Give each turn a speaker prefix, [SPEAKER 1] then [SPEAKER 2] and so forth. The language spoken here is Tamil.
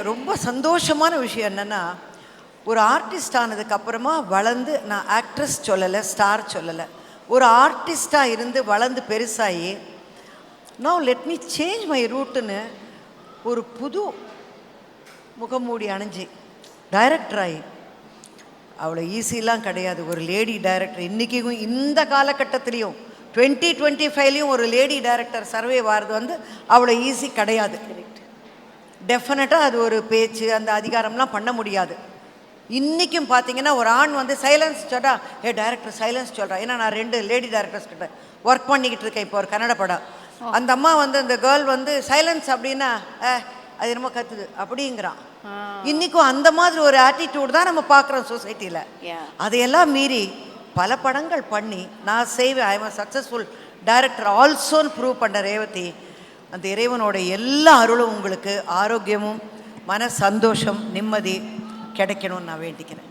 [SPEAKER 1] ரொம்ப சந்தோஷமான விஷயம் என்னென்னா, ஒரு ஆர்டிஸ்ட் ஆனதுக்கப்புறமா வளர்ந்து, நான் ஆக்ட்ரஸ் சொல்லலை, ஸ்டார் சொல்லலை, ஒரு ஆர்டிஸ்டாக இருந்து வளர்ந்து பெருசாகி, now let me change my ரூட்டுன்னு ஒரு புது முகமூடி அணிஞ்சு டைரக்டர் ஆகி, அவ்வளோ ஈஸிலாம் கிடையாது. ஒரு லேடி டைரக்டர் இன்றைக்கும் இந்த காலகட்டத்திலையும் 2025லையும் ஒரு லேடி டைரக்டர் சர்வே வாரது வந்து அவ்வளோ ஈஸி கிடையாது. டெஃபினட்டாக அது ஒரு பேச்சு, அந்த அதிகாரம்லாம் பண்ண முடியாது. இன்றைக்கும் பார்த்தீங்கன்னா ஒரு ஆண் வந்து சைலன்ஸ் சொல்கிறா, டைரக்டர் சைலன்ஸ் சொல்கிறா. ஏன்னா நான் 2 லேடி டைரக்டர்ஸ் கிட்ட ஒர்க் பண்ணிக்கிட்டு இருக்கேன். இப்போ ஒரு கன்னட படம், அந்த அம்மா வந்து அந்த கேர்ள் வந்து சைலன்ஸ் அப்படின்னா அது என்னமோ கத்துது அப்படிங்கிறான். இன்றைக்கும் அந்த மாதிரி ஒரு ஆட்டிடியூட் தான் நம்ம பார்க்குறோம் சொசைட்டியில். அதையெல்லாம் மீறி பல படங்கள் பண்ணி நான் செய்வேன். I am a successful director ஆல்சோன்னு ப்ரூவ் பண்ண ரேவதி, அந்த இறைவனோட எல்லா அருளும் உங்களுக்கு, ஆரோக்கியமும் மன சந்தோஷம் நிம்மதி கிடைக்கணும்னு நான் வேண்டிக்கிறேன்.